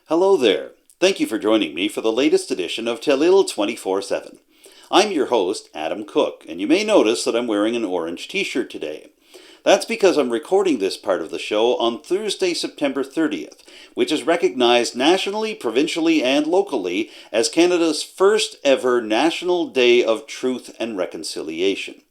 Hello there. Thank you for joining me for the latest edition of Telile 24/7. I'm your host, Adam Cook, and you may notice that I'm wearing an orange t-shirt today. That's because I'm recording this part of the show on Thursday, September 30th, which is recognized nationally, provincially, and locally as Canada's first ever National Day of Truth and Reconciliation.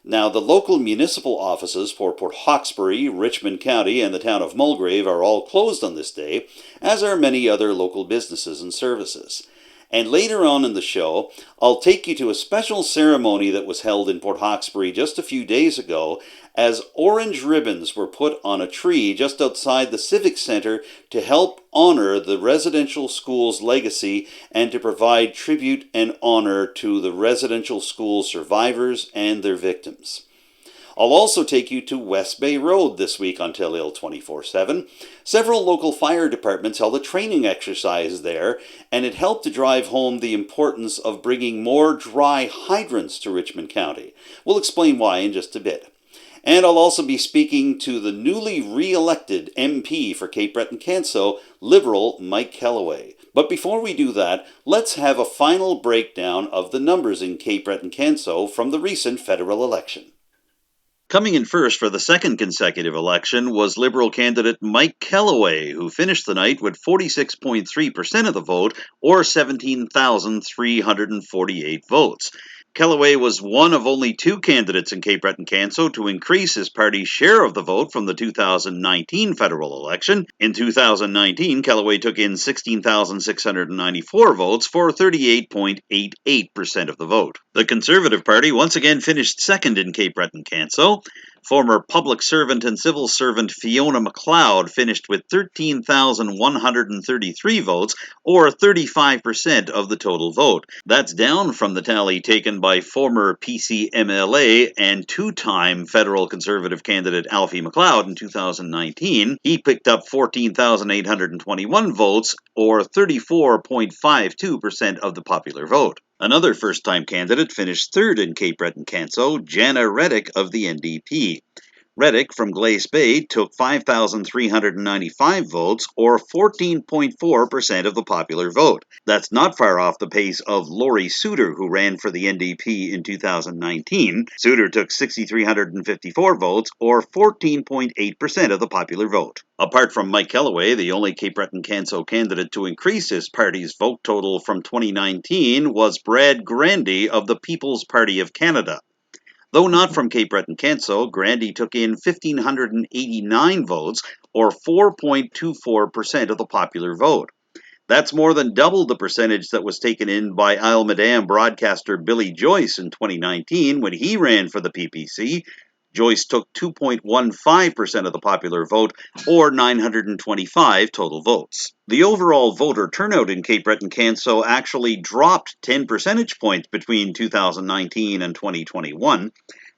Now, the local municipal offices for Port Hawkesbury, Richmond County, and the town of Mulgrave are all closed on this day, as are many other local businesses and services. And later on in the show, I'll take you to a special ceremony that was held in Port Hawkesbury just a few days ago, as orange ribbons were put on a tree just outside the Civic Centre to help honor the residential school's legacy and to provide tribute and honor to the residential school survivors and their victims. I'll also take you to West Bay Road this week on Telile 24/7. Several local fire departments held a training exercise there, and it helped to drive home the importance of bringing more dry hydrants to Richmond County. We'll explain why in just a bit. And I'll also be speaking to the newly re-elected MP for Cape Breton-Canso, Liberal Mike Kelloway. But before we do that, let's have a final breakdown of the numbers in Cape Breton-Canso from the recent federal election. Coming in first for the second consecutive election was Liberal candidate Mike Kelloway, who finished the night with 46.3% of the vote, or 17,348 votes. Kelloway was one of only two candidates in Cape Breton-Canso to increase his party's share of the vote from the 2019 federal election. In 2019, Kelloway took in 16,694 votes for 38.88% of the vote. The Conservative Party once again finished second in Cape Breton-Canso. Former public servant and civil servant Fiona McLeod finished with 13,133 votes, or 35% of the total vote. That's down from the tally taken by former PC MLA and two-time federal Conservative candidate Alfie McLeod in 2019. He picked up 14,821 votes, or 34.52% of the popular vote. Another first-time candidate finished third in Cape Breton-Canso, Jana Reddick of the NDP. Reddick from Glace Bay took 5,395 votes, or 14.4% of the popular vote. That's not far off the pace of Laurie Suter, who ran for the NDP in 2019. Suter took 6,354 votes, or 14.8% of the popular vote. Apart from Mike Kelloway, the only Cape Breton-Canso candidate to increase his party's vote total from 2019 was Brad Grandy of the People's Party of Canada. Though not from Cape Breton-Canso, Grandy took in 1,589 votes, or 4.24% of the popular vote. That's more than double the percentage that was taken in by Isle Madame broadcaster Billy Joyce in 2019 when he ran for the PPC. Joyce took 2.15% of the popular vote, or 925 total votes. The overall voter turnout in Cape Breton-Canso actually dropped 10 percentage points between 2019 and 2021.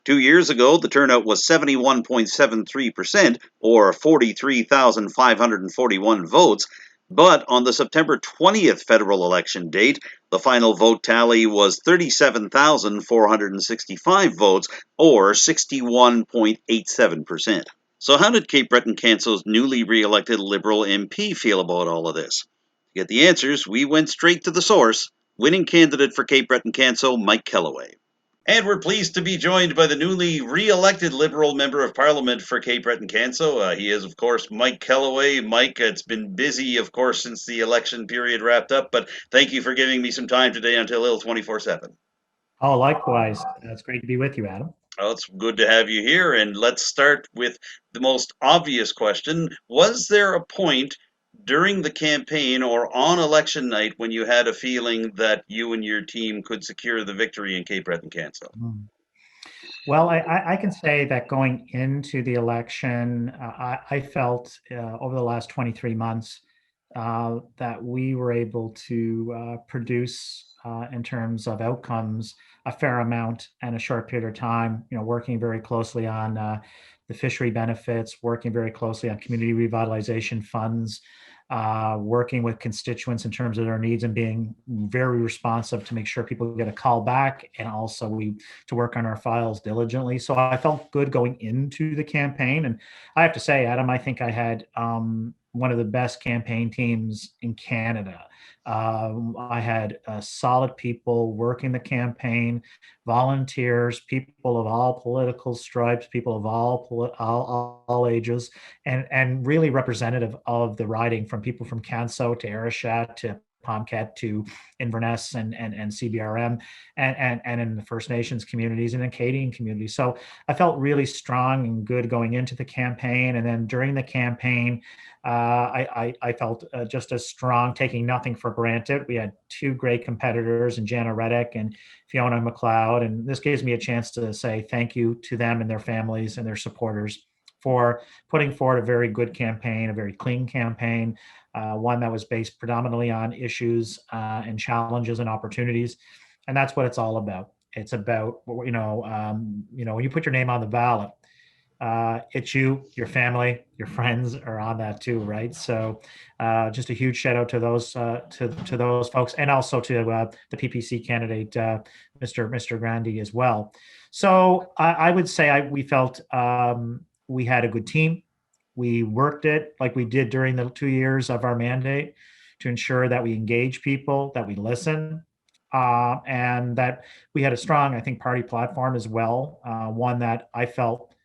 2 years ago, the turnout was 71.73%, or 43,541 votes. But on the September 20th federal election date, the final vote tally was 37,465 votes, or 61.87%. So how did Cape Breton-Canso's newly re-elected Liberal MP feel about all of this? To get the answers, we went straight to the source, winning candidate for Cape Breton-Canso, Mike Kelloway. And we're pleased to be joined by the newly re-elected Liberal Member of Parliament for Cape Breton-Canso. He is, of course, Mike Kelloway. Mike, it's been busy, of course, since the election period wrapped up, but thank you for giving me some time today on Telile 24/7. Oh, likewise. It's great to be with you, Adam. Well, it's good to have you here, and let's start with the most obvious question. Was there a point during the campaign or on election night when you had a feeling that you and your team could secure the victory in Cape Breton-Canso? Well, I can say that going into the election, I felt over the last 23 months that we were able to produce, in terms of outcomes, a fair amount in a short period of time. Working very closely on the fishery benefits, working very closely on community revitalization funds, working with constituents in terms of their needs and being very responsive to make sure people get a call back, and also to work on our files diligently. So I felt good going into the campaign. And I have to say, Adam, I think I had one of the best campaign teams in Canada. I had solid people working the campaign, volunteers, people of all political stripes, people of all ages, and really representative of the riding, from people from Canso to Arichat to Pomcat to Inverness and CBRM and in the First Nations communities and in Acadian communities. So I felt really strong and good going into the campaign. And then during the campaign, I felt just as strong, taking nothing for granted. We had two great competitors in Jana Reddick and Fiona McLeod. And this gives me a chance to say thank you to them and their families and their supporters for putting forward a very good campaign, a very clean campaign, one that was based predominantly on issues and challenges and opportunities. And that's what it's all about. It's about, when you put your name on the ballot, it's you, your family, your friends are on that too, right? So, just a huge shout out to those to those folks, and also to the PPC candidate, Mr. Grandy, as well. So, I would say we felt we had a good team. We worked it like we did during the 2 years of our mandate to ensure that we engage people, that we listen, and that we had a strong, I think, party platform as well. One that I felt,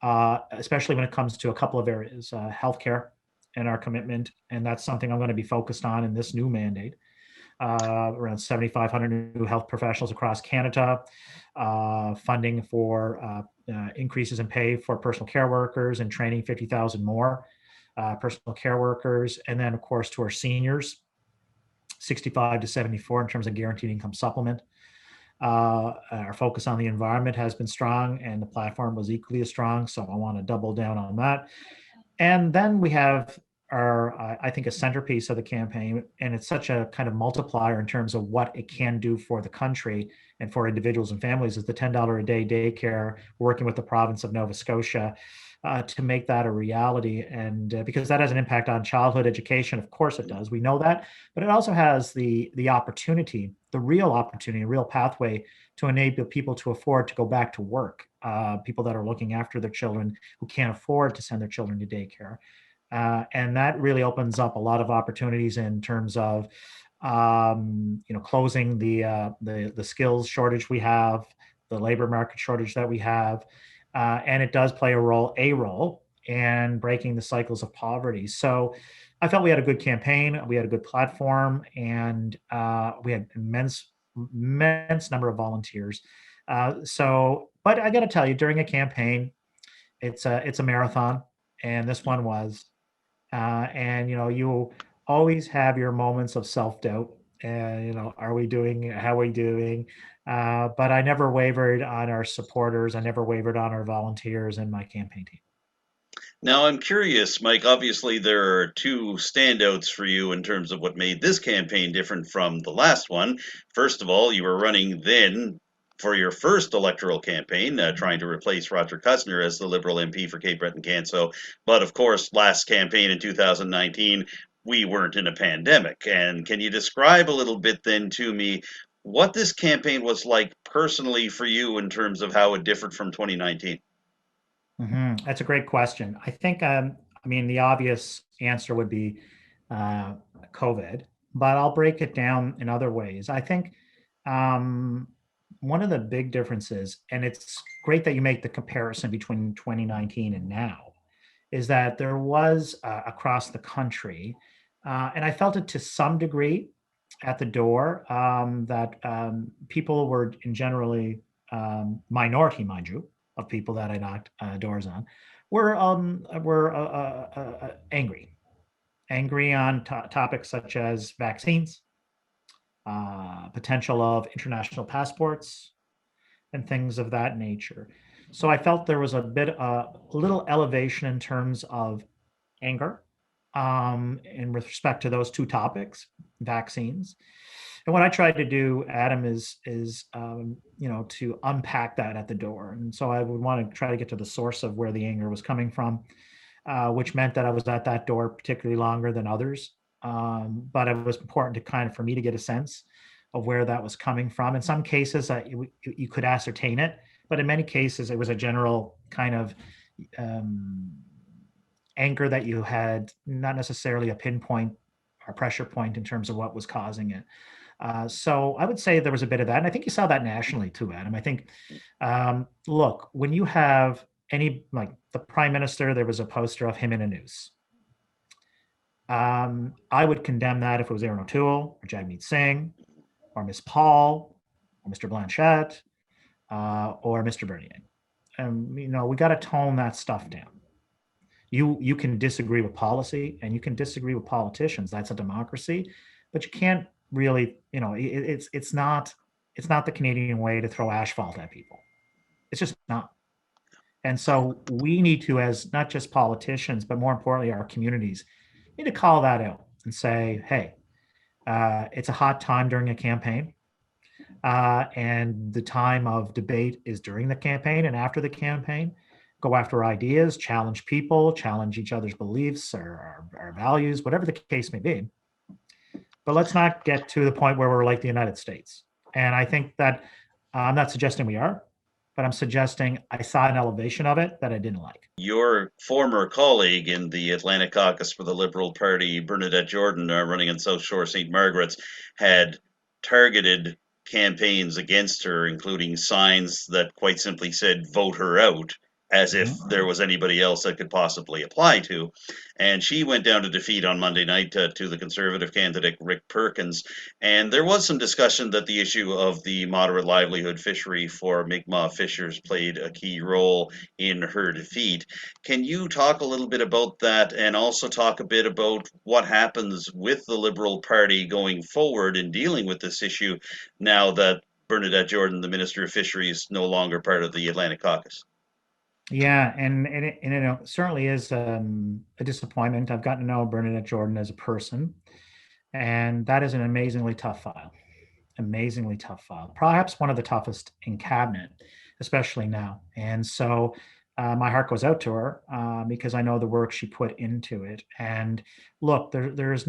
especially when it comes to a couple of areas, healthcare and our commitment. And that's something I'm going to be focused on in this new mandate. Around 7,500 new health professionals across Canada, funding for increases in pay for personal care workers and training 50,000 more personal care workers. And then, of course, to our seniors, 65 to 74 in terms of guaranteed income supplement. Our focus on the environment has been strong, and the platform was equally as strong. So I want to double down on that. And then we have I think, a centerpiece of the campaign, and it's such a kind of multiplier in terms of what it can do for the country and for individuals and families, is the $10 a day daycare, working with the province of Nova Scotia to make that a reality. And because that has an impact on childhood education, of course it does. We know that, but it also has the opportunity, the real opportunity, a real pathway to enable people to afford to go back to work. People that are looking after their children who can't afford to send their children to daycare. And that really opens up a lot of opportunities in terms of, closing the skills shortage we have, the labor market shortage that we have, and it does play a role in breaking the cycles of poverty. So I felt we had a good campaign, we had a good platform, and we had immense number of volunteers. But I got to tell you, during a campaign, it's a marathon, and this one was. And you always have your moments of self-doubt. And are we doing? How are we doing? But I never wavered on our supporters. I never wavered on our volunteers and my campaign team. Now, I'm curious, Mike. Obviously, there are two standouts for you in terms of what made this campaign different from the last one. First of all, you were running then for your first electoral campaign, trying to replace Roger Kutzner as the Liberal MP for Cape Breton-Canso. But of course, last campaign in 2019, we weren't in a pandemic. And can you describe a little bit then to me what this campaign was like personally for you in terms of how it differed from 2019? That's a great question. I think, the obvious answer would be COVID, but I'll break it down in other ways. I think one of the big differences, and it's great that you make the comparison between 2019 and now, is that there was across the country, and I felt it to some degree at the door, that people were in generally minority, mind you, of people that I knocked doors on, were angry on topics such as vaccines, potential of international passports, and things of that nature. So I felt there was a little elevation in terms of anger, in with respect to those two topics, vaccines. And what I tried to do, Adam, is to unpack that at the door. And so I would want to try to get to the source of where the anger was coming from, which meant that I was at that door particularly longer than others. But it was important for me to get a sense of where that was coming from. In some cases, you could ascertain it, but in many cases, it was a general kind of anger that you had, not necessarily a pinpoint or pressure point in terms of what was causing it. So I would say there was a bit of that. And I think you saw that nationally too, Adam. I think, look, when you have any, like the prime minister, there was a poster of him in a noose. I would condemn that if it was Aaron O'Toole or Jagmeet Singh or Miss Paul or Mr. Blanchette or Mr. Bernier. We got to tone that stuff down. You can disagree with policy and you can disagree with politicians. That's a democracy, but you can't really, it's not the Canadian way to throw asphalt at people. It's just not. And so we need to, as not just politicians, but more importantly, our communities, need to call that out and say, hey, it's a hot time during a campaign. And the time of debate is during the campaign and after the campaign. Go after ideas, challenge people, challenge each other's beliefs or our values, whatever the case may be. But let's not get to the point where we're like the United States. And I think that I'm not suggesting we are, but I'm suggesting I saw an elevation of it that I didn't like. Your former colleague in the Atlantic Caucus for the Liberal Party, Bernadette Jordan, running in South Shore St. Margaret's, had targeted campaigns against her, including signs that quite simply said, vote her out, as if there was anybody else that could possibly apply to. And she went down to defeat on Monday night to the Conservative candidate, Rick Perkins. And there was some discussion that the issue of the moderate livelihood fishery for Mi'kmaq fishers played a key role in her defeat. Can you talk a little bit about that and also talk a bit about what happens with the Liberal Party going forward in dealing with this issue now that Bernadette Jordan, the Minister of Fisheries, is no longer part of the Atlantic Caucus? Yeah, and it certainly is a disappointment. I've gotten to know Bernadette Jordan as a person, and that is an amazingly tough file, perhaps one of the toughest in cabinet, especially now. And so my heart goes out to her because I know the work she put into it. And look, there's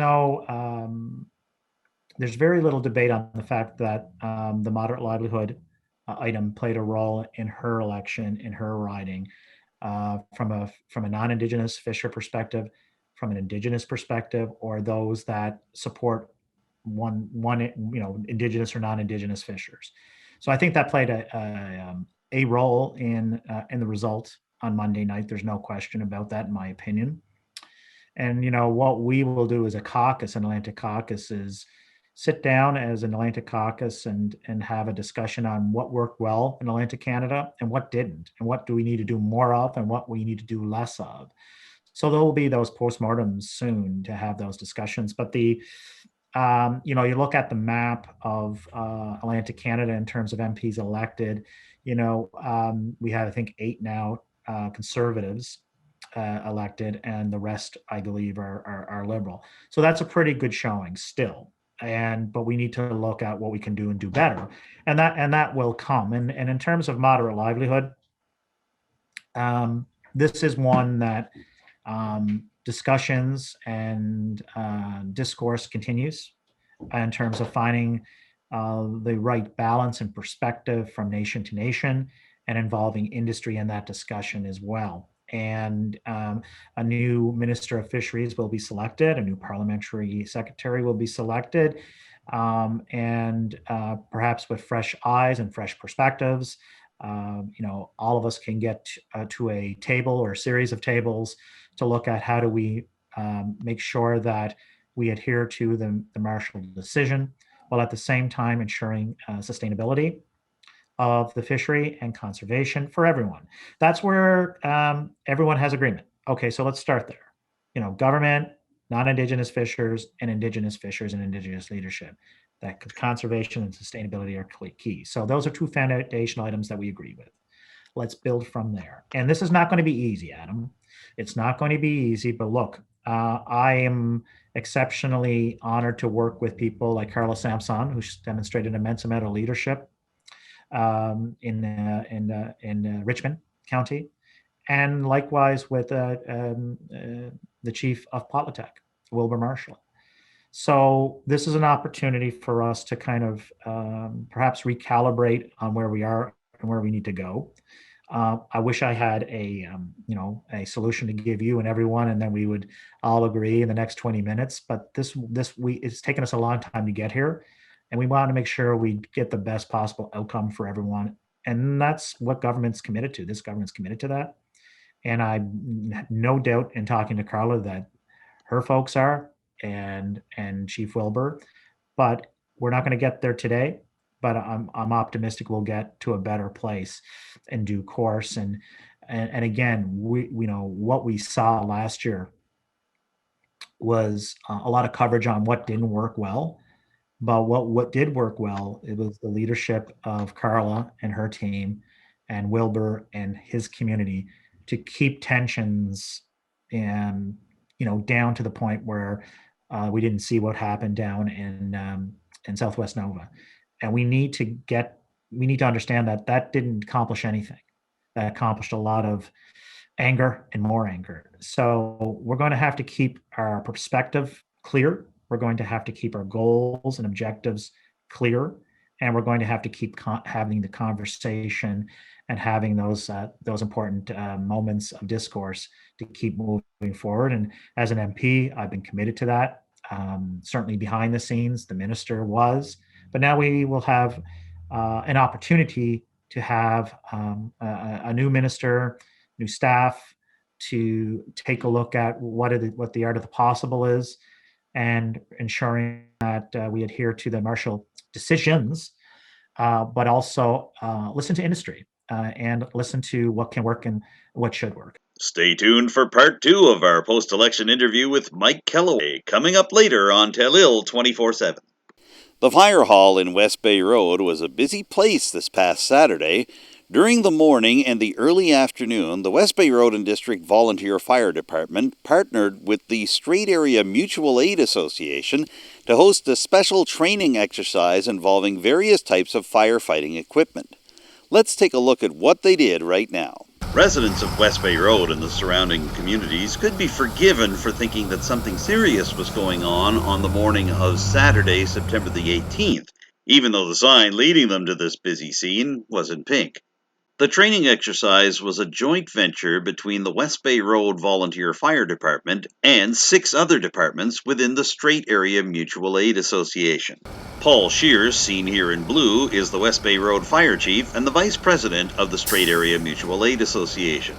very little debate on the fact that the moderate livelihood item played a role in her election, in her riding, from a non-Indigenous fisher perspective, from an Indigenous perspective, or those that support one Indigenous or non-Indigenous fishers. So I think that played a role in the result on Monday night. There's no question about that, in my opinion. And what we will do as a caucus, an Atlantic caucus, is sit down as an Atlantic caucus and have a discussion on what worked well in Atlantic Canada and what didn't, and what do we need to do more of and what we need to do less of. So there will be those postmortems soon to have those discussions. But you look at the map of Atlantic Canada in terms of MPs elected. We have, I think, 8 now Conservatives elected, and the rest, I believe, are Liberal. So that's a pretty good showing still. But we need to look at what we can do and do better, and that will come. And in terms of moderate livelihood, this is one that discussions and discourse continues in terms of finding the right balance and perspective from nation to nation, and involving industry in that discussion as well. And a new Minister of Fisheries will be selected, a new Parliamentary Secretary will be selected, and perhaps with fresh eyes and fresh perspectives, all of us can get to a table or a series of tables to look at how do we make sure that we adhere to the Marshall decision, while at the same time ensuring sustainability of the fishery and conservation for everyone. That's where everyone has agreement. Okay, so let's start there. Government, non-Indigenous fishers, and Indigenous fishers and Indigenous leadership. That conservation and sustainability are key. So those are 2 foundational items that we agree with. Let's build from there. And this is not going to be easy, Adam. It's not going to be easy, but look, I am exceptionally honored to work with people like Carlos Samson, who's demonstrated an immense amount of leadership in Richmond County, and likewise with the chief of Potlatech, Wilbur Marshall. So this is an opportunity for us to kind of perhaps recalibrate on where we are and where we need to go. I wish I had a solution to give you and everyone, and then we would all agree in the next 20 minutes. But it's taken us a long time to get here, and we want to make sure we get the best possible outcome for everyone. And that's what government's committed to. This government's committed to that. And I no doubt in talking to Carla that her folks are, and Chief Wilbur, but we're not going to get there today. But I'm optimistic we'll get to a better place in due course. And again, we know what we saw last year was a lot of coverage on what didn't work well. But what did work well, it was the leadership of Carla and her team and Wilbur and his community to keep tensions and down to the point where we didn't see what happened down in Southwest Nova. And we need to understand that that didn't accomplish anything. That accomplished a lot of anger and more anger. So we're going to have to keep our perspective clear. We're going to have to keep our goals and objectives clear, and we're going to have to keep having the conversation and having those important moments of discourse to keep moving forward. And as an MP, I've been committed to that. Certainly behind the scenes, the minister was, but now we will have an opportunity to have a new minister, new staff, to take a look at what the art of the possible is, and ensuring that we adhere to the Marshall decisions, but also listen to industry and listen to what can work and what should work. Stay tuned for part 2 of our post-election interview with Mike Kelloway, coming up later on Telile 24/7. The fire hall in West Bay Road was a busy place this past Saturday. During the morning and the early afternoon, the West Bay Road and District Volunteer Fire Department partnered with the Strait Area Mutual Aid Association to host a special training exercise involving various types of firefighting equipment. Let's take a look at what they did right now. Residents of West Bay Road and the surrounding communities could be forgiven for thinking that something serious was going on the morning of Saturday, September the 18th, even though the sign leading them to this busy scene was in pink. The training exercise was a joint venture between the West Bay Road Volunteer Fire Department and 6 other departments within the Strait Area Mutual Aid Association. Paul Shears, seen here in blue, is the West Bay Road Fire Chief and the Vice President of the Strait Area Mutual Aid Association.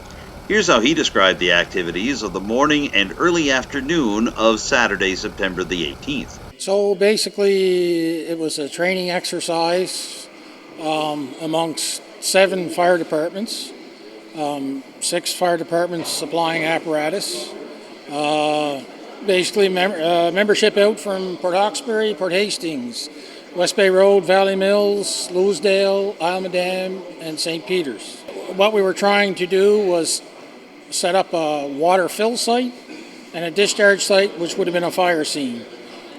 Here's how he described the activities of the morning and early afternoon of Saturday, September the 18th. So basically, it was a training exercise amongst 7 fire departments, 6 fire departments supplying apparatus. Basically, membership out from Port Hawkesbury, Port Hastings, West Bay Road, Valley Mills, Louisdale, Isle Madame, and St. Peter's. What we were trying to do was set up a water fill site and a discharge site, which would have been a fire scene.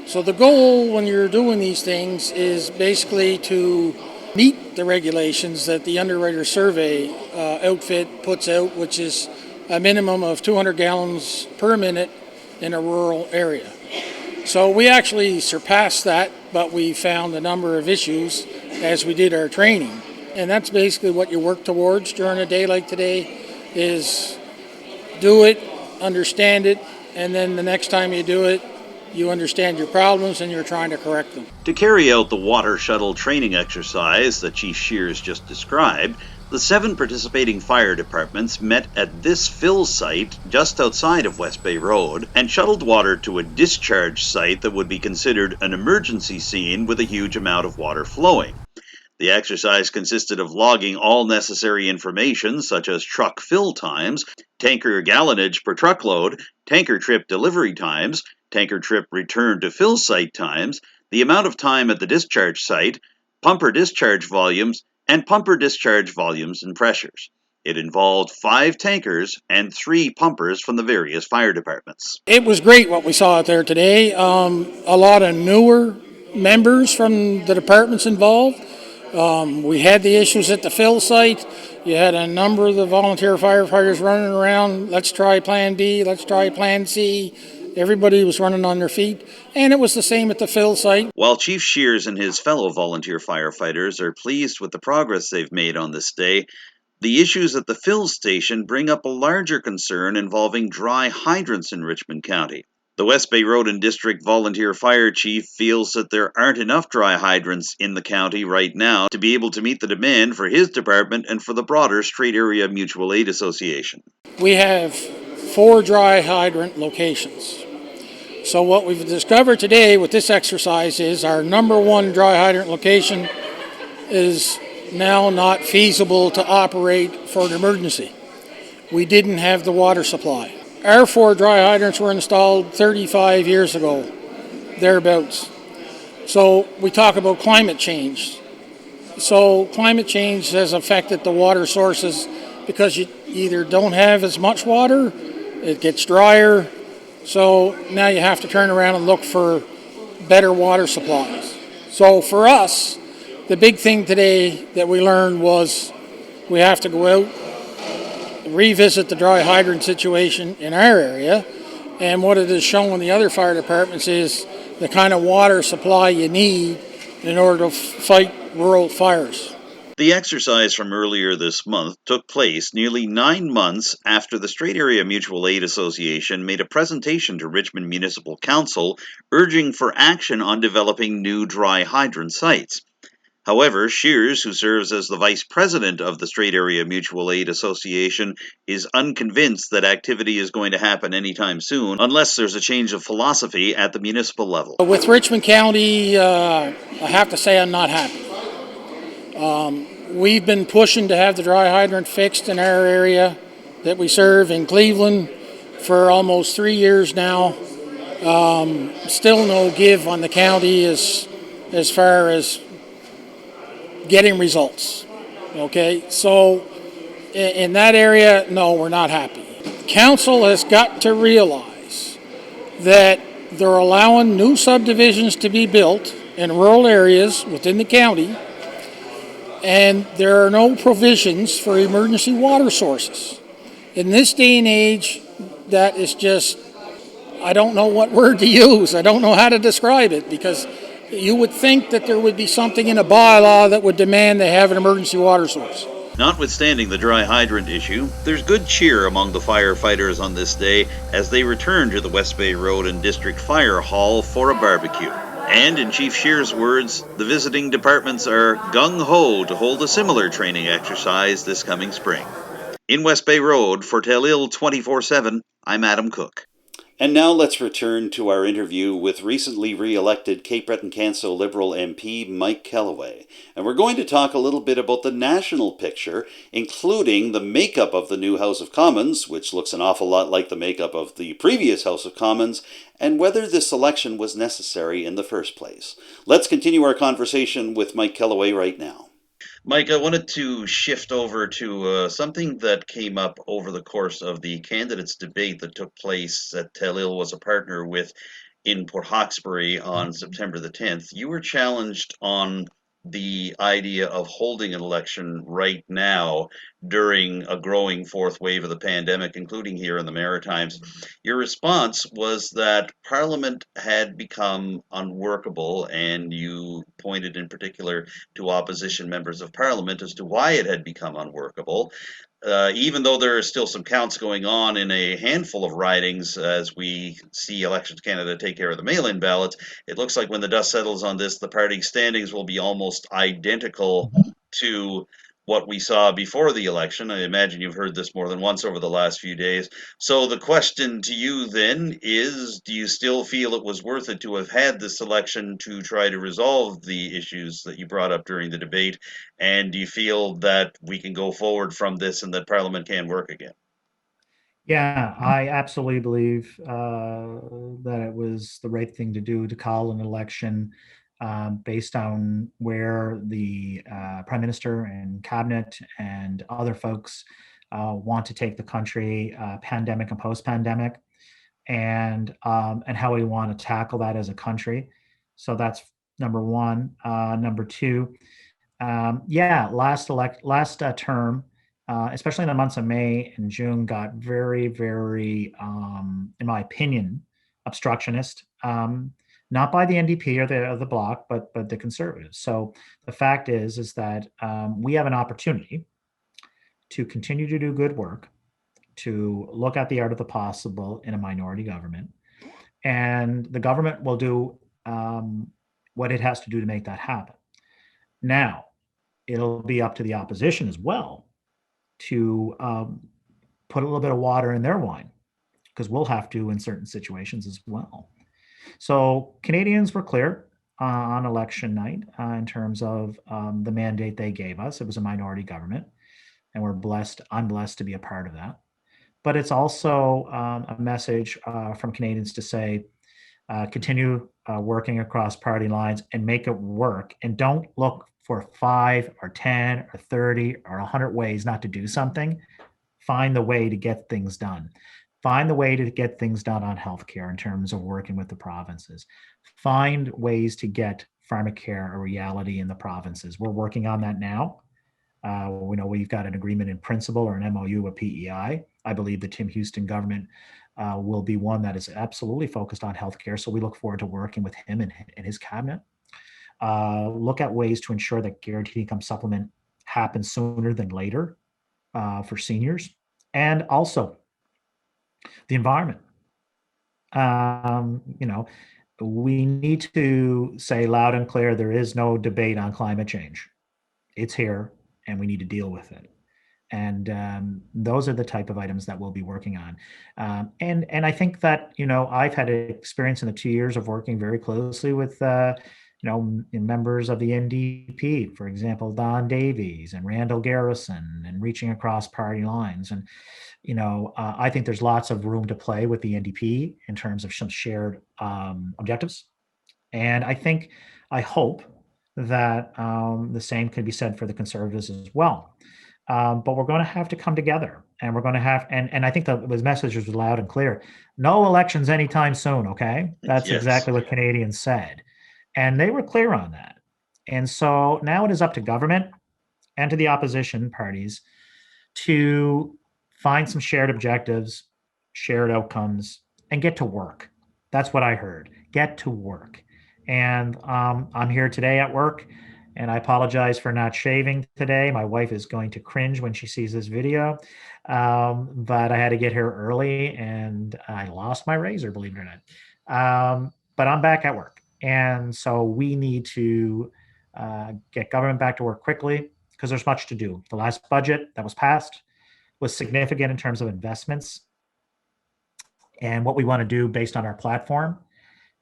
So the goal when you're doing these things is basically to meet the regulations that the Underwriter Survey outfit puts out, which is a minimum of 200 gallons per minute in a rural area. So we actually surpassed that, but we found a number of issues as we did our training. And that's basically what you work towards during a day like today, is do it, understand it, and then the next time you do it, you understand your problems and you're trying to correct them. To carry out the water shuttle training exercise that Chief Shears just described, the 7 participating fire departments met at this fill site just outside of West Bay Road and shuttled water to a discharge site that would be considered an emergency scene with a huge amount of water flowing. The exercise consisted of logging all necessary information such as truck fill times, tanker gallonage per truckload, tanker trip delivery times, tanker trip return to fill site times, the amount of time at the discharge site, pumper discharge volumes, and pumper discharge volumes and pressures. It involved 5 tankers and 3 pumpers from the various fire departments. It was great what we saw out there today. A lot of newer members from the departments involved. We had the issues at the fill site. You had a number of the volunteer firefighters running around. Let's try plan B, let's try plan C. Everybody was running on their feet, and it was the same at the fill site. While Chief Shears and his fellow volunteer firefighters are pleased with the progress they've made on this day, The issues at the fill station bring up a larger concern involving dry hydrants in Richmond County. The West Bay Road and District Volunteer Fire Chief feels that there aren't enough dry hydrants in the county right now to be able to meet the demand for his department and for the broader Strait Area Mutual Aid Association. We have 4 dry hydrant locations. So what we've discovered today with this exercise is our number 1 dry hydrant location is now not feasible to operate for an emergency. We didn't have the water supply. Our 4 dry hydrants were installed 35 years ago, thereabouts. So we talk about climate change. So climate change has affected the water sources because you either don't have as much water, it gets drier, so now you have to turn around and look for better water supplies. So for us, the big thing today that we learned was we have to go out, revisit the dry hydrant situation in our area, and what it has shown in the other fire departments is the kind of water supply you need in order to fight rural fires. The exercise from earlier this month took place nearly 9 months after the Strait Area Mutual Aid Association made a presentation to Richmond Municipal Council urging for action on developing new dry hydrant sites. However, Shears, who serves as the vice president of the Strait Area Mutual Aid Association, is unconvinced that activity is going to happen anytime soon unless there's a change of philosophy at the municipal level. With Richmond County, I have to say I'm not happy. We've been pushing to have the dry hydrant fixed in our area that we serve in Cleveland for almost 3 years now. Still no give on the county as far as getting results. Okay, so in that area, no, we're not happy. Council has got to realize that they're allowing new subdivisions to be built in rural areas within the county, and there are no provisions for emergency water sources. In this day and age, that is just, I don't know what word to use. I don't know how to describe it, because you would think that there would be something in a bylaw that would demand they have an emergency water source. Notwithstanding the dry hydrant issue, there's good cheer among the firefighters on this day as they return to the West Bay Road and District Fire Hall for a barbecue. And in Chief Shear's words, the visiting departments are gung-ho to hold a similar training exercise this coming spring. In West Bay Road, for Telile 24/7, I'm Adam Cook. And now let's return to our interview with recently re-elected Cape Breton-Canso Liberal MP Mike Kelloway. And we're going to talk a little bit about the national picture, including the makeup of the new House of Commons, which looks an awful lot like the makeup of the previous House of Commons, and whether this election was necessary in the first place. Let's continue our conversation with Mike Kelloway right now. Mike, I wanted to shift over to something that came up over the course of the candidates debate that took place that Telile was a partner with in Port Hawkesbury on September the 10th. You were challenged on the idea of holding an election right now during a growing fourth wave of the pandemic, including here in the Maritimes. Your response was that Parliament had become unworkable, and you pointed in particular to opposition members of Parliament as to why it had become unworkable. Even though there are still some counts going on in a handful of ridings as we see Elections Canada take care of the mail-in ballots, it looks like when the dust settles on this, the party standings will be almost identical to what we saw before the election. I imagine you've heard this more than once over the last few days. So the question to you then is, do you still feel it was worth it to have had this election to try to resolve the issues that you brought up during the debate? And do you feel that we can go forward from this and that Parliament can work again? Yeah, I absolutely believe that it was the right thing to do to call an election based on where the Prime Minister and Cabinet and other folks want to take the country, pandemic and post-pandemic, and how we want to tackle that as a country. So that's number one. Number two, last term, especially in the months of May and June, got very, very, in my opinion, obstructionist. Not by the NDP or the Bloc, but the Conservatives. So the fact is that we have an opportunity to continue to do good work, to look at the art of the possible in a minority government, and the government will do what it has to do to make that happen. Now, it'll be up to the opposition as well to put a little bit of water in their wine, because we'll have to in certain situations as well. So Canadians were clear on election night in terms of the mandate they gave us. It was a minority government, and we're blessed. I'm blessed to be a part of that. But it's also a message from Canadians to say, continue working across party lines and make it work. And don't look for 5 or 10 or 30 or 100 ways not to do something. Find the way to get things done. Find the way to get things done on healthcare in terms of working with the provinces. Find ways to get pharmacare a reality in the provinces. We're working on that now. We know we've got an agreement in principle or an MOU with PEI. I believe the Tim Houston government will be one that is absolutely focused on healthcare. So we look forward to working with him and his cabinet. Look at ways to ensure that guaranteed income supplement happens sooner than later for seniors, and also the environment. We need to say loud and clear, there is no debate on climate change. It's here, and we need to deal with it. And those are the type of items that we'll be working on. And I think that, I've had experience in the 2 years of working very closely with, members of the NDP, for example, Don Davies and Randall Garrison, and reaching across party lines. And, I think there's lots of room to play with the NDP in terms of some shared objectives. And I hope that the same can be said for the Conservatives as well. But we're going to have to come together, and we're going to have, and I think the message was loud and clear. No elections anytime soon, okay? That's Yes. exactly what Canadians said. And they were clear on that. And so now it is up to government and to the opposition parties to find some shared objectives, shared outcomes, and get to work. That's what I heard. Get to work. And I'm here today at work, and I apologize for not shaving today. My wife is going to cringe when she sees this video. But I had to get here early, and I lost my razor, believe it or not. But I'm back at work. And so we need to get government back to work quickly, because there's much to do. The last budget that was passed was significant in terms of investments. And what we want to do based on our platform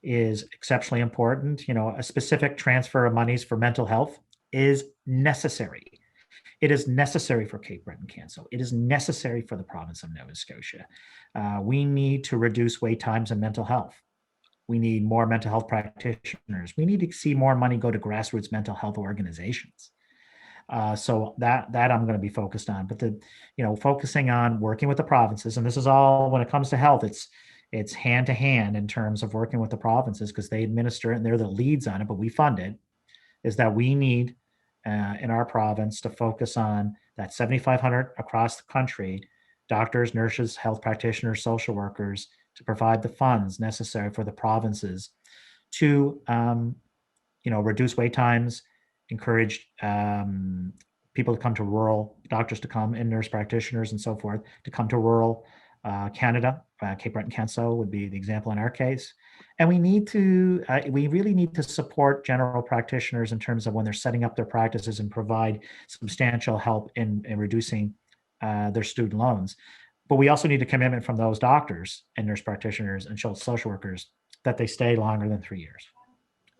is exceptionally important. A specific transfer of monies for mental health is necessary. It is necessary for Cape Breton-Canso. It is necessary for the province of Nova Scotia. We need to reduce wait times in mental health. We need more mental health practitioners. We need to see more money go to grassroots mental health organizations. So that I'm going to be focused on. But focusing on working with the provinces, and this is all when it comes to health, it's hand to hand in terms of working with the provinces, because they administer it and they're the leads on it, but we fund it. Is that we need in our province to focus on that 7,500 across the country, doctors, nurses, health practitioners, social workers, to provide the funds necessary for the provinces to reduce wait times, encourage people to come to rural, doctors to come, and nurse practitioners and so forth to come to rural Canada. Cape Breton-Canso would be the example in our case. And we really need to support general practitioners in terms of when they're setting up their practices, and provide substantial help in reducing their student loans. But we also need a commitment from those doctors and nurse practitioners and social workers that they stay longer than 3 years.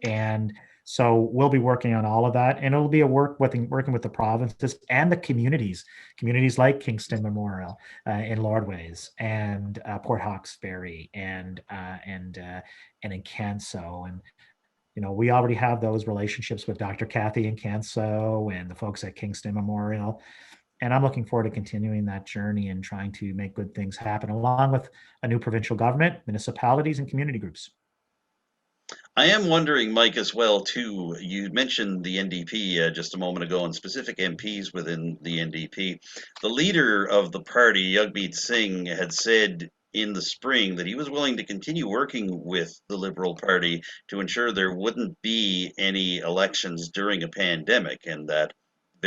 And so we'll be working on all of that, and it'll be working with the provinces and the communities like Kingston Memorial in Lordways, and Port Hawkesbury, and in Canso. And we already have those relationships with Dr. Kathy in Canso and the folks at Kingston Memorial. And I'm looking forward to continuing that journey and trying to make good things happen, along with a new provincial government, municipalities, and community groups. I am wondering, Mike, as well, too. You mentioned the NDP just a moment ago, and specific MPs within the NDP. The leader of the party, Jagmeet Singh, had said in the spring that he was willing to continue working with the Liberal Party to ensure there wouldn't be any elections during a pandemic, and that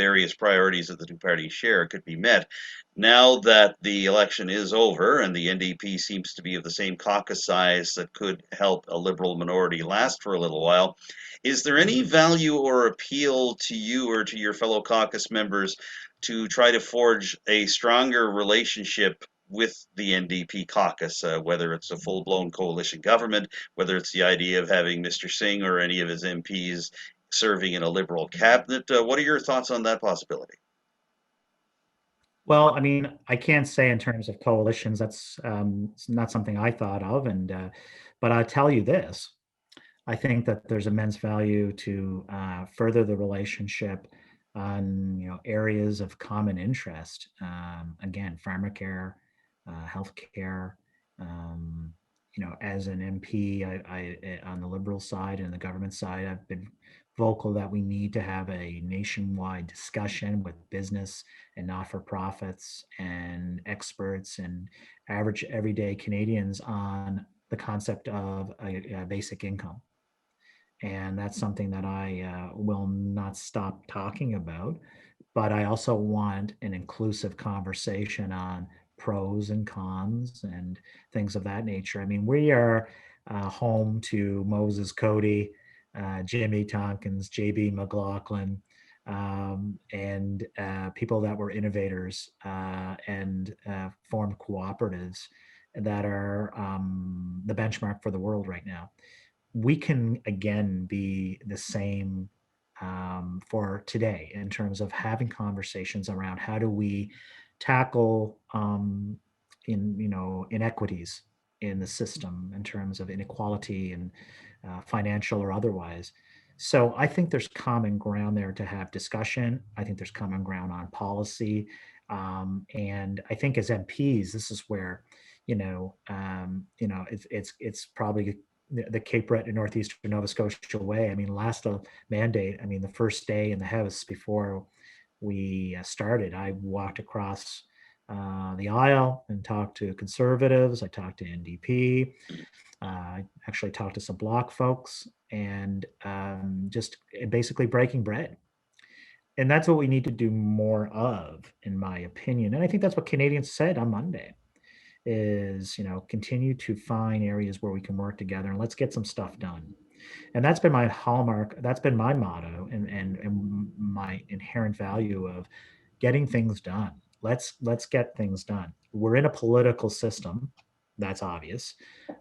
various priorities that the two parties share could be met. Now that the election is over and the NDP seems to be of the same caucus size that could help a Liberal minority last for a little while, is there any value or appeal to you or to your fellow caucus members to try to forge a stronger relationship with the NDP caucus, whether it's a full-blown coalition government, whether it's the idea of having Mr. Singh or any of his MPs serving in a Liberal cabinet? What are your thoughts on that possibility? Well, I mean, I can't say in terms of coalitions. That's not something I thought of, but I'll tell you this: I think that there's immense value to further the relationship on areas of common interest. Again, pharmacare, healthcare. Um, as an MP, on the Liberal side and the government side, I've been vocal that we need to have a nationwide discussion with business and not-for-profits and experts and average everyday Canadians on the concept of a basic income. And that's something that I will not stop talking about. But I also want an inclusive conversation on pros and cons and things of that nature. I mean, we are home to Moses Cody, Jimmy Tompkins, JB McLaughlin, and people that were innovators and formed cooperatives that are the benchmark for the world right now. We can again be the same for today in terms of having conversations around how do we tackle inequities in the system in terms of inequality and financial or otherwise. So I think there's common ground there to have discussion. I think there's common ground on policy, and I think as MPs, this is where it's probably the Cape Breton Northeastern Nova Scotia way. I mean, last mandate, I mean, the first day in the House before we started, I walked across the aisle and talked to Conservatives. I talked to NDP. I actually talked to some Bloc folks and just basically breaking bread. And that's what we need to do more of, in my opinion. And I think that's what Canadians said on Monday is, continue to find areas where we can work together and let's get some stuff done. And that's been my hallmark. That's been my motto and my inherent value of getting things done. Let's get things done. We're in a political system. That's obvious.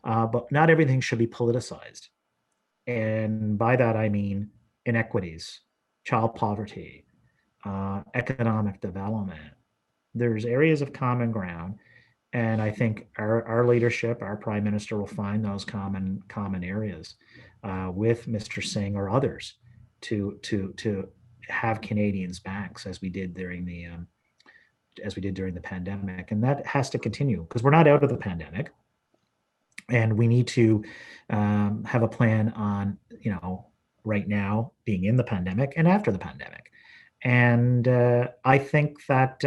But not everything should be politicized. And by that, I mean inequities, child poverty, economic development. There's areas of common ground. And I think our leadership, our prime minister will find those common areas with Mr. Singh or others to have Canadians' backs as we did during the pandemic, and that has to continue because we're not out of the pandemic, and we need to have a plan on right now being in the pandemic and after the pandemic, and I think that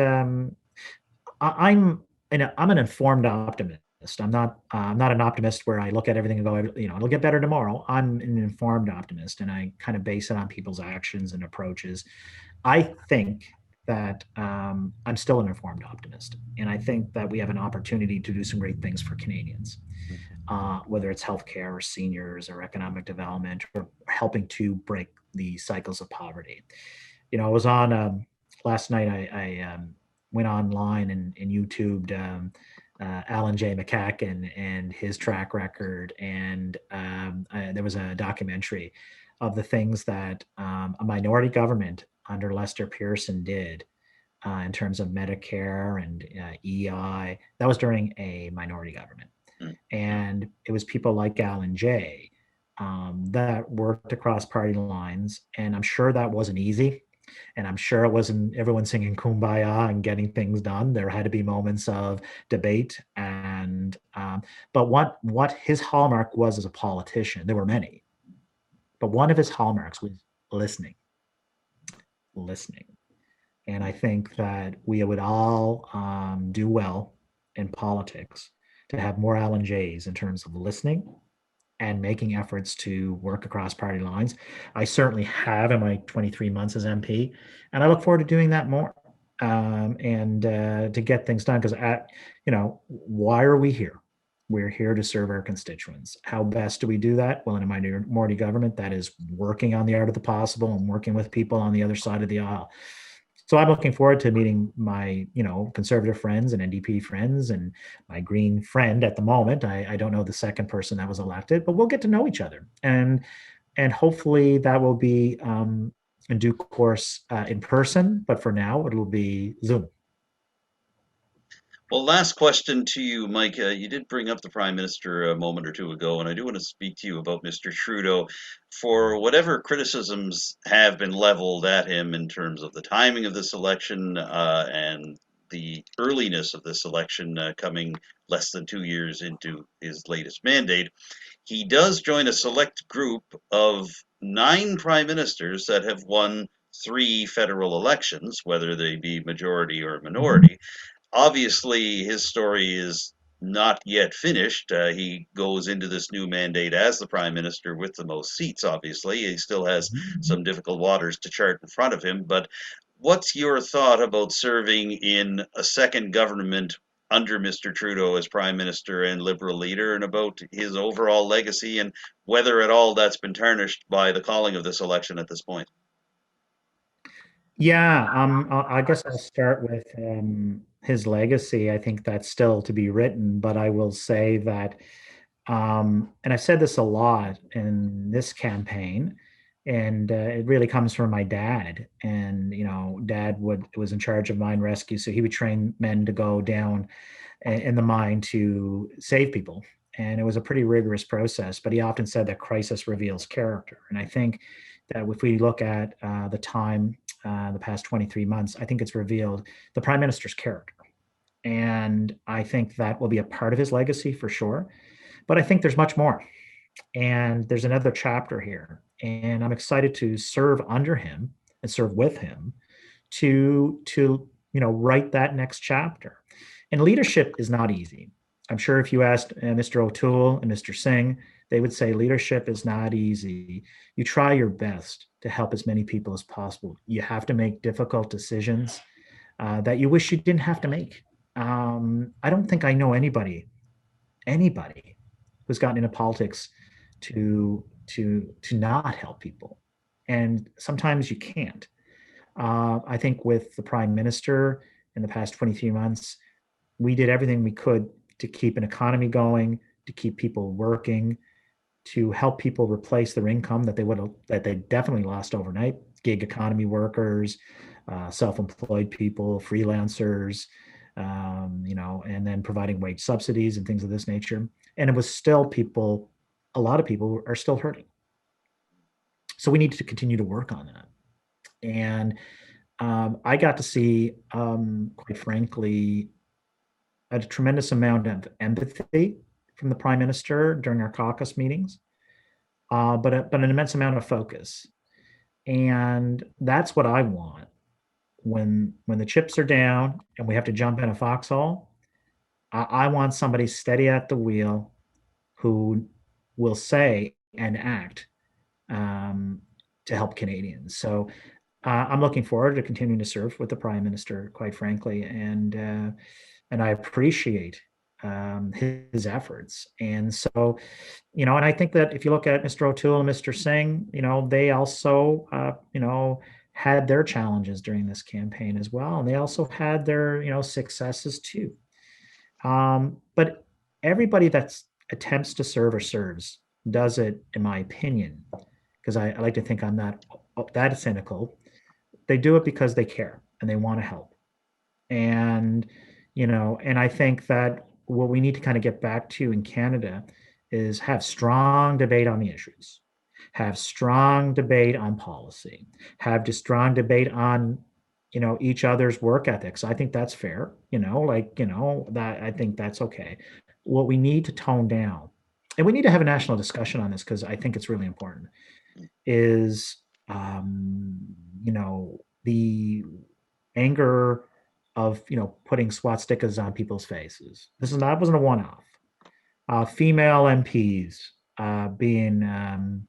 I'm an informed optimist. I'm not an optimist where I look at everything and go, it'll get better tomorrow. I'm an informed optimist, and I kind of base it on people's actions and approaches. I think that I'm still an informed optimist, and I think that we have an opportunity to do some great things for Canadians, whether it's healthcare or seniors or economic development or helping to break the cycles of poverty. I was on last night. I went online and YouTubed Alan J. McCacken and his track record. And there was a documentary of the things that a minority government under Lester Pearson did in terms of Medicare and EI. That was during a minority government. And it was people like Alan J. That worked across party lines. And I'm sure that wasn't easy. And I'm sure it wasn't everyone singing Kumbaya and getting things done. There had to be moments of debate, and but what his hallmark was as a politician, there were many, but one of his hallmarks was listening. And I think that we would all do well in politics to have more Alan J's in terms of listening and making efforts to work across party lines. I certainly have in my 23 months as MP, and I look forward to doing that more, and to get things done. Because, why are we here? We're here to serve our constituents. How best do we do that? Well, in a minority government, that is working on the art of the possible and working with people on the other side of the aisle. So I'm looking forward to meeting my, conservative friends and NDP friends and my Green friend at the moment. I don't know the second person that was elected, but we'll get to know each other, and hopefully that will be in due course in person. But for now, it will be Zoom. Well, last question to you, Mike. You did bring up the Prime Minister a moment or two ago, and I do want to speak to you about Mr. Trudeau. For whatever criticisms have been leveled at him in terms of the timing of this election and the earliness of this election coming less than 2 years into his latest mandate, he does join a select group of 9 prime ministers that have won 3 federal elections, whether they be majority or minority. Obviously, his story is not yet finished. He goes into this new mandate as the prime minister with the most seats, obviously. He still has some difficult waters to chart in front of him. But what's your thought about serving in a second government under Mr. Trudeau as prime minister and liberal leader, and about his overall legacy, and whether at all that's been tarnished by the calling of this election at this point? Yeah, I guess I'll start with his legacy. I think that's still to be written, but I will say that, and I've said this a lot in this campaign, and it really comes from my dad. And Dad was in charge of mine rescue, so he would train men to go down in the mine to save people, and it was a pretty rigorous process. But he often said that crisis reveals character, and I think that if we look at the time, the past 23 months, I think it's revealed the prime minister's character. And I think that will be a part of his legacy for sure. But I think there's much more. And there's another chapter here. And I'm excited to serve under him and serve with him to write that next chapter. And leadership is not easy. I'm sure if you asked Mr. O'Toole and Mr. Singh, they would say leadership is not easy. You try your best to help as many people as possible. You have to make difficult decisions that you wish you didn't have to make. I don't think I know anybody who's gotten into politics to not help people, and sometimes you can't. I think with the prime minister in the past 23 months, we did everything we could to keep an economy going, to keep people working, to help people replace their income that they definitely lost overnight. Gig economy workers, self-employed people, freelancers, and then providing wage subsidies and things of this nature. And it was still a lot of people are still hurting. So we need to continue to work on that. And I got to see, quite frankly, a tremendous amount of empathy from the prime minister during our caucus meetings, but an immense amount of focus. And that's what I want when the chips are down and we have to jump in a foxhole. I want somebody steady at the wheel who will say and act to help Canadians. So I'm looking forward to continuing to serve with the prime minister, quite frankly, and I appreciate his efforts. And so, and I think that if you look at Mr. O'Toole and Mr. Singh, they also, had their challenges during this campaign as well, and they also had their, successes too. But everybody that attempts to serve or serves does it, in my opinion, because I like to think I'm not that cynical. They do it because they care and they want to help. And I think that what we need to kind of get back to in Canada is have strong debate on the issues, have strong debate on policy, have just strong debate on, each other's work ethics. I think that's fair, that I think that's okay. What we need to tone down, and we need to have a national discussion on this because I think it's really important, is, the anger of putting swastikas on people's faces. That wasn't a one-off. Female MPs being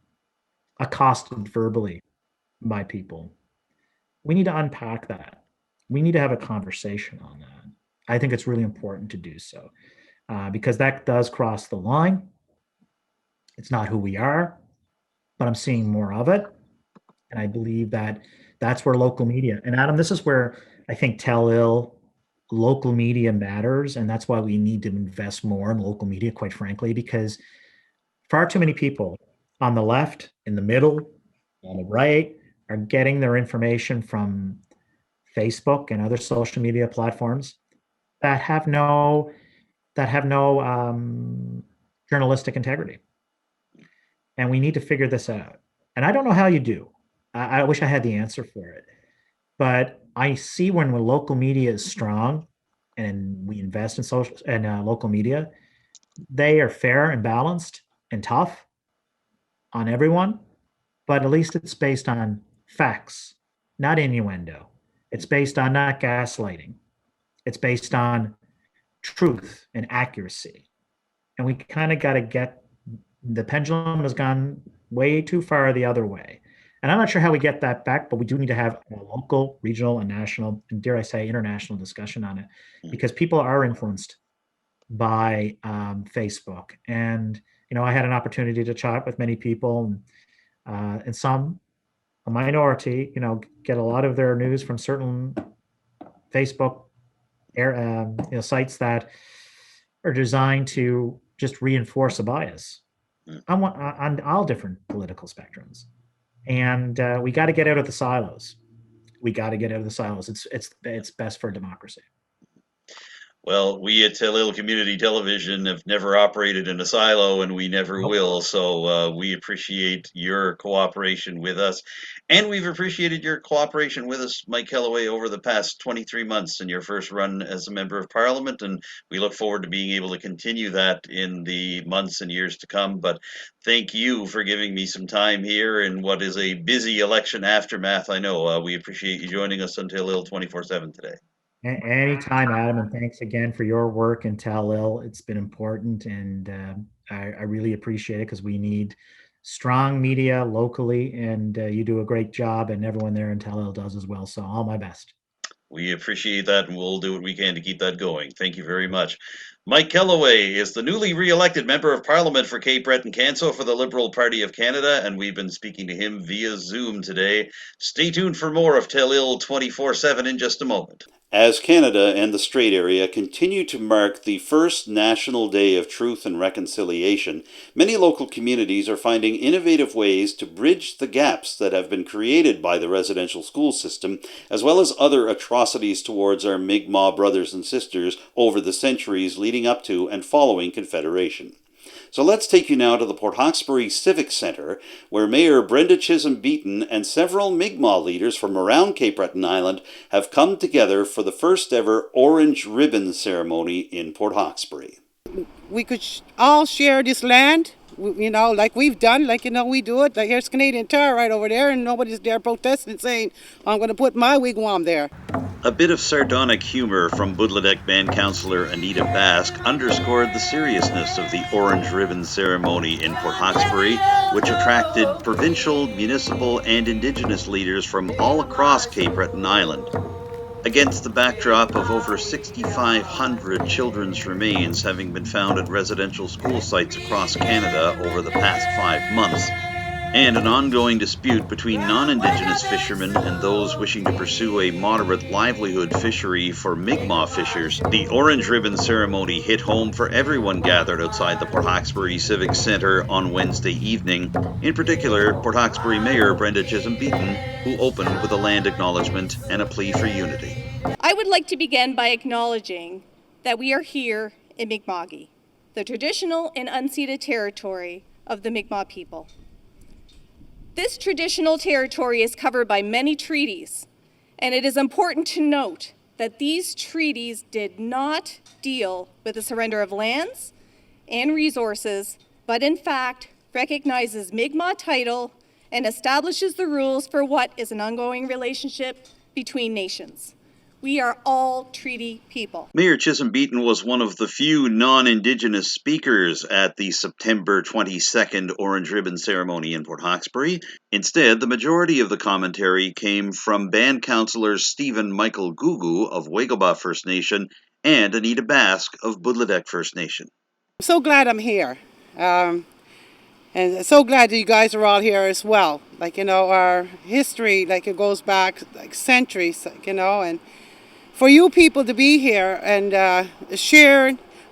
accosted verbally by people. We need to unpack that. We need to have a conversation on that. I think it's really important to do so because that does cross the line. It's not who we are, but I'm seeing more of it. And I believe that that's where local media, and Adam, this is where I think Telile local media matters. And that's why we need to invest more in local media, quite frankly, because far too many people on the left, in the middle, on the right are getting their information from Facebook and other social media platforms that have no journalistic integrity. And we need to figure this out. And I don't know how you do. I wish I had the answer for it. But I see when local media is strong and we invest in social and local media, they are fair and balanced and tough on everyone, but at least it's based on facts, not innuendo. It's based on not gaslighting. It's based on truth and accuracy. And we kind of got to get the pendulum has gone way too far the other way. And I'm not sure how we get that back, but we do need to have a local, regional, and national, and dare I say, international discussion on it, because people are influenced by Facebook. And I had an opportunity to chat with many people, and some, a minority, get a lot of their news from certain Facebook sites that are designed to just reinforce a bias on all different political spectrums. And we got to get out of the silos. It's best for democracy. Well, we at Telile Community Television have never operated in a silo, and we never will. So we appreciate your cooperation with us. And we've appreciated your cooperation with us, Mike Kelloway, over the past 23 months in your first run as a member of Parliament. And we look forward to being able to continue that in the months and years to come. But thank you for giving me some time here in what is a busy election aftermath. I know we appreciate you joining us on Telile 24/7 today. Anytime, Adam, and thanks again for your work in Telile. It's been important, and I really appreciate it because we need strong media locally, and you do a great job, and everyone there in Telile does as well. So all my best. We appreciate that, and we'll do what we can to keep that going. Thank you very much. Mike Kelloway is the newly re-elected Member of Parliament for Cape Breton-Canso for the Liberal Party of Canada, and we've been speaking to him via Zoom today. Stay tuned for more of Telile 24/7 in just a moment. As Canada and the Strait Area continue to mark the first National Day of Truth and Reconciliation, many local communities are finding innovative ways to bridge the gaps that have been created by the residential school system, as well as other atrocities towards our Mi'kmaq brothers and sisters over the centuries leading up to and following Confederation. So let's take you now to the Port Hawkesbury Civic Centre, where Mayor Brenda Chisholm-Beaton and several Mi'kmaq leaders from around Cape Breton Island have come together for the first ever Orange Ribbon ceremony in Port Hawkesbury. We could all share this land, like we've done, we do it. Like here's Canadian Tire right over there, and nobody's there protesting saying, I'm going to put my wigwam there. A bit of sardonic humor from Budladek Band Councillor Anita Basque underscored the seriousness of the Orange Ribbon ceremony in Port Hawkesbury, which attracted provincial, municipal, and Indigenous leaders from all across Cape Breton Island. Against the backdrop of over 6,500 children's remains having been found at residential school sites across Canada over the past 5 months, and an ongoing dispute between non-Indigenous fishermen and those wishing to pursue a moderate livelihood fishery for Mi'kmaq fishers, the Orange Ribbon ceremony hit home for everyone gathered outside the Port Hawkesbury Civic Centre on Wednesday evening, in particular Port Hawkesbury Mayor Brenda Chisholm-Beaton, who opened with a land acknowledgement and a plea for unity. I would like to begin by acknowledging that we are here in Mi'kma'ki, the traditional and unceded territory of the Mi'kmaq people. This traditional territory is covered by many treaties, and it is important to note that these treaties did not deal with the surrender of lands and resources, but in fact recognizes Mi'kmaq title and establishes the rules for what is an ongoing relationship between nations. We are all treaty people. Mayor Chisholm Beaton was one of the few non-Indigenous speakers at the September 22nd Orange Ribbon ceremony in Port Hawkesbury. Instead, the majority of the commentary came from band councillors Stephen Michael Gugu of Wagaba First Nation and Anita Basque of Budladek First Nation. I'm so glad I'm here. And so glad that you guys are all here as well. Like, you know, our history, like, it goes back like centuries, like, you know, and for you people to be here and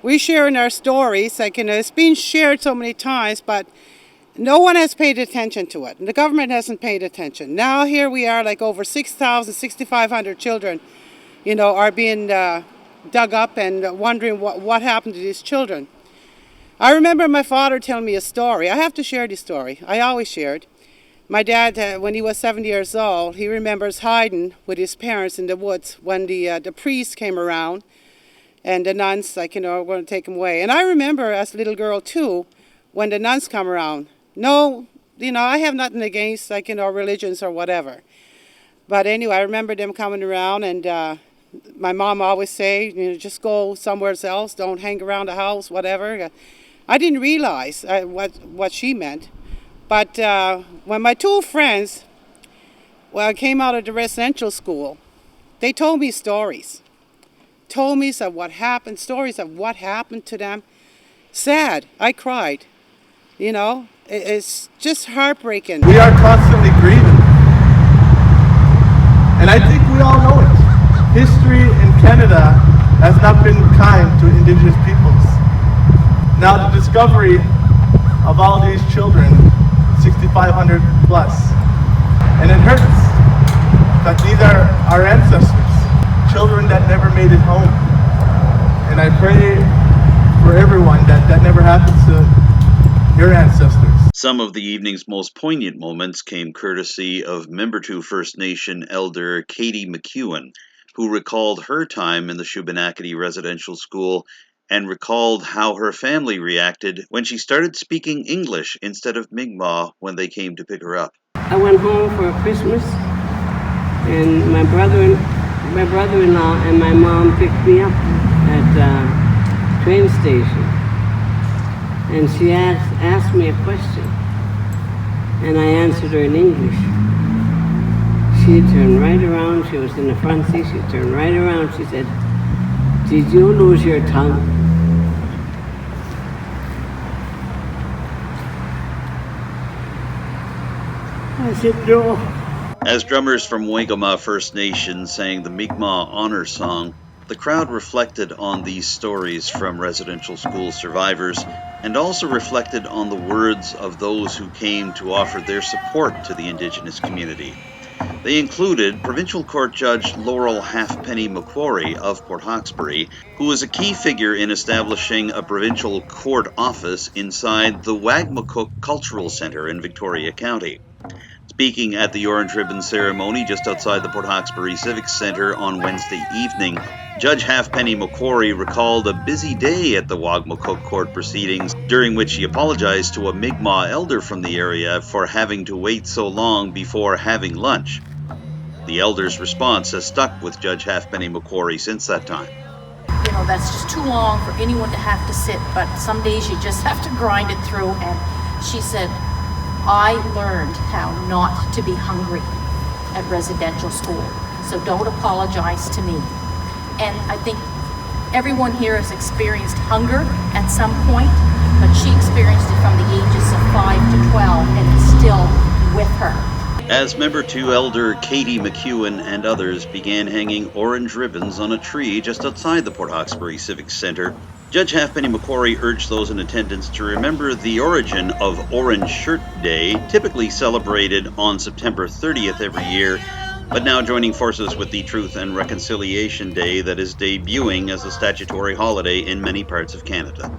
we're sharing our stories, like, you know, it's been shared so many times, but no one has paid attention to it. And the government hasn't paid attention. Now here we are, like over 6,500 children, you know, are being dug up and wondering what happened to these children. I remember my father telling me a story. I have to share this story. I always shared. My dad, when he was 7 years old, he remembers hiding with his parents in the woods when the priest came around and the nuns, like, you know, were going to take him away. And I remember as a little girl, too, when the nuns come around. No, you know, I have nothing against, like, you know, religions or whatever. But anyway, I remember them coming around, and my mom always say, you know, just go somewhere else, don't hang around the house, whatever. I didn't realize what she meant. But when my two friends came out of the residential school, they told me stories. Told me of what happened, stories of what happened to them. Sad. I cried. You know, it's just heartbreaking. We are constantly grieving. And I think we all know it. History in Canada has not been kind to Indigenous peoples. Now the discovery of all these children, 6,500 plus, and it hurts that these are our ancestors, children that never made it home. And I pray for everyone that never happens to your ancestors. Some of the evening's most poignant moments came courtesy of Membertou First Nation elder Katie McEwen, who recalled her time in the Shubenacadie Residential School and recalled how her family reacted when she started speaking English instead of Mi'kmaq when they came to pick her up. I went home for Christmas, and my brother-in-law and my mom picked me up at the train station. And she asked me a question, and I answered her in English. She turned right around, she was in the front seat, she turned right around, she said, "Did you lose your tongue?" I said, "No." As drummers from Wagama First Nation sang the Mi'kmaq Honor Song, the crowd reflected on these stories from residential school survivors and also reflected on the words of those who came to offer their support to the Indigenous community. They included Provincial Court Judge Laurel Halfpenny Macquarie of Port Hawkesbury, who was a key figure in establishing a provincial court office inside the Wagmatcook Cultural Centre in Victoria County. Speaking at the Orange Ribbon ceremony just outside the Port Hawkesbury Civic Centre on Wednesday evening, Judge Halfpenny Macquarie recalled a busy day at the Wagmatcook court proceedings, during which he apologized to a Mi'kmaq elder from the area for having to wait so long before having lunch. The elder's response has stuck with Judge Halfpenny Macquarie since that time. You know, that's just too long for anyone to have to sit, but some days you just have to grind it through. And she said, "I learned how not to be hungry at residential school, so don't apologize to me." And I think everyone here has experienced hunger at some point, but she experienced it from the ages of 5 to 12, and it's still with her. As Membertou elder Katie McEwen and others began hanging orange ribbons on a tree just outside the Port Hawkesbury Civic Centre, Judge Halfpenny Macquarie urged those in attendance to remember the origin of Orange Shirt Day, typically celebrated on September 30th every year, but now joining forces with the Truth and Reconciliation Day that is debuting as a statutory holiday in many parts of Canada.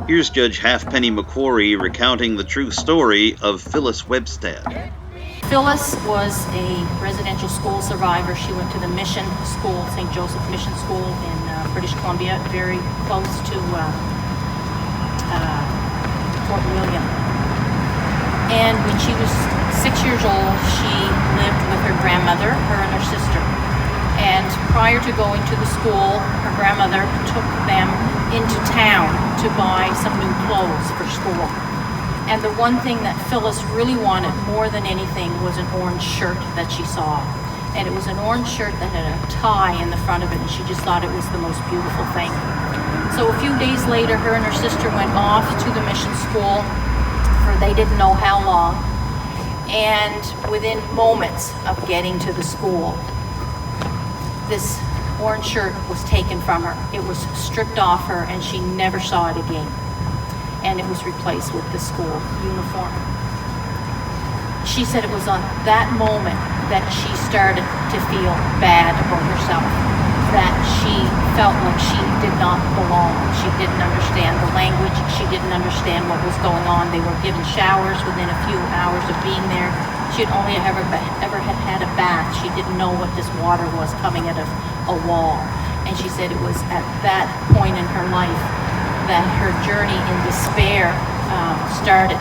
Here's Judge Halfpenny Macquarie recounting the true story of Phyllis Webstad. Phyllis was a residential school survivor. She went to the mission school, St. Joseph Mission School in British Columbia, very close to Fort William. And when she was 6 years old, she lived with her grandmother, her and her sister. And prior to going to the school, her grandmother took them into town to buy some new clothes for school. And the one thing that Phyllis really wanted more than anything was an orange shirt that she saw. And it was an orange shirt that had a tie in the front of it, and she just thought it was the most beautiful thing. So a few days later, her and her sister went off to the mission school for they didn't know how long. And within moments of getting to the school, this orange shirt was taken from her. It was stripped off her, and she never saw it again. And it was replaced with the school uniform. She said it was on that moment that she started to feel bad about herself, that she felt like she did not belong. She didn't understand the language. She didn't understand what was going on. They were given showers within a few hours of being there. She had only ever had a bath. She didn't know what this water was coming out of a wall. And she said it was at that point in her life that her journey in despair started.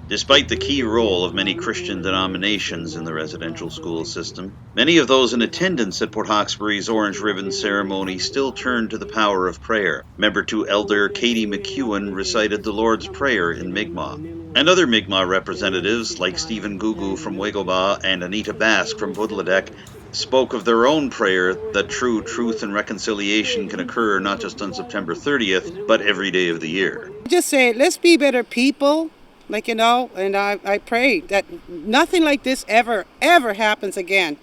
Despite the key role of many Christian denominations in the residential school system, many of those in attendance at Port Hawkesbury's Orange Ribbon ceremony still turned to the power of prayer. Member 2 Elder Katie McEwen recited the Lord's Prayer in Mi'kmaq. And other Mi'kmaq representatives, like Stephen Gugu from Wagobah and Anita Basque from Budladek, spoke of their own prayer that true truth and reconciliation can occur not just on September 30th, but every day of the year. Just say, let's be better people, and I pray that nothing like this ever happens again.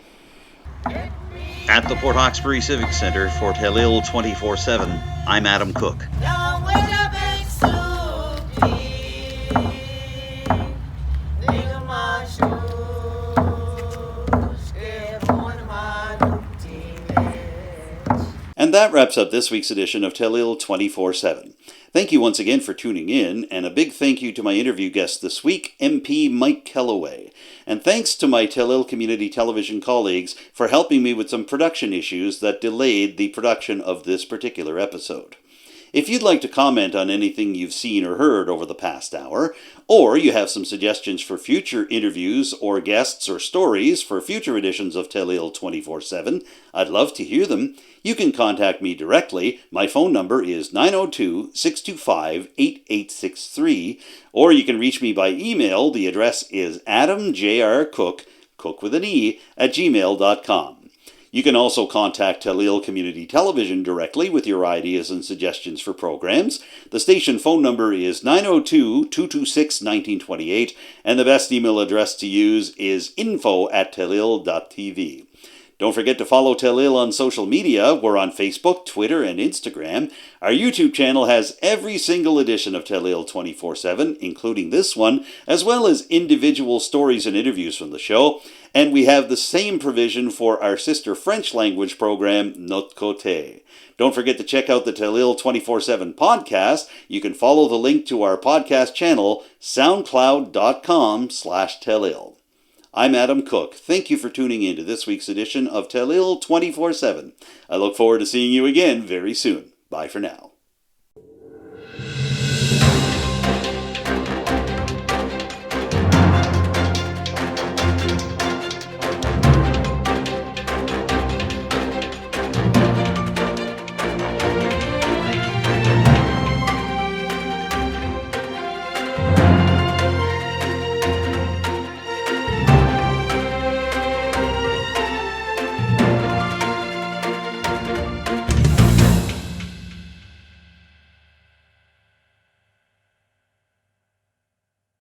At the Port Hawkesbury Civic Centre for Telile 24/7, I'm Adam Cook. And that wraps up this week's edition of Telile 24/7. Thank you once again for tuning in, and a big thank you to my interview guest this week, MP Mike Kelloway. And thanks to my Telile Community Television colleagues for helping me with some production issues that delayed the production of this particular episode. If you'd like to comment on anything you've seen or heard over the past hour, or you have some suggestions for future interviews or guests or stories for future editions of Telile 24/7, I'd love to hear them. You can contact me directly. My phone number is 902-625-8863, or you can reach me by email. The address is adamjrcook, cook with an E, @gmail.com. You can also contact Telile Community Television directly with your ideas and suggestions for programs. The station phone number is 902-226-1928, and the best email address to use is info@telile.tv. Don't forget to follow Telile on social media. We're on Facebook, Twitter, and Instagram. Our YouTube channel has every single edition of Telile 24/7, including this one, as well as individual stories and interviews from the show. And we have the same provision for our sister French language program, Notre Côté. Don't forget to check out the Telile 24/7 podcast. You can follow the link to our podcast channel, soundcloud.com/Telile. I'm Adam Cook. Thank you for tuning in to this week's edition of Telile 24/7. I look forward to seeing you again very soon. Bye for now.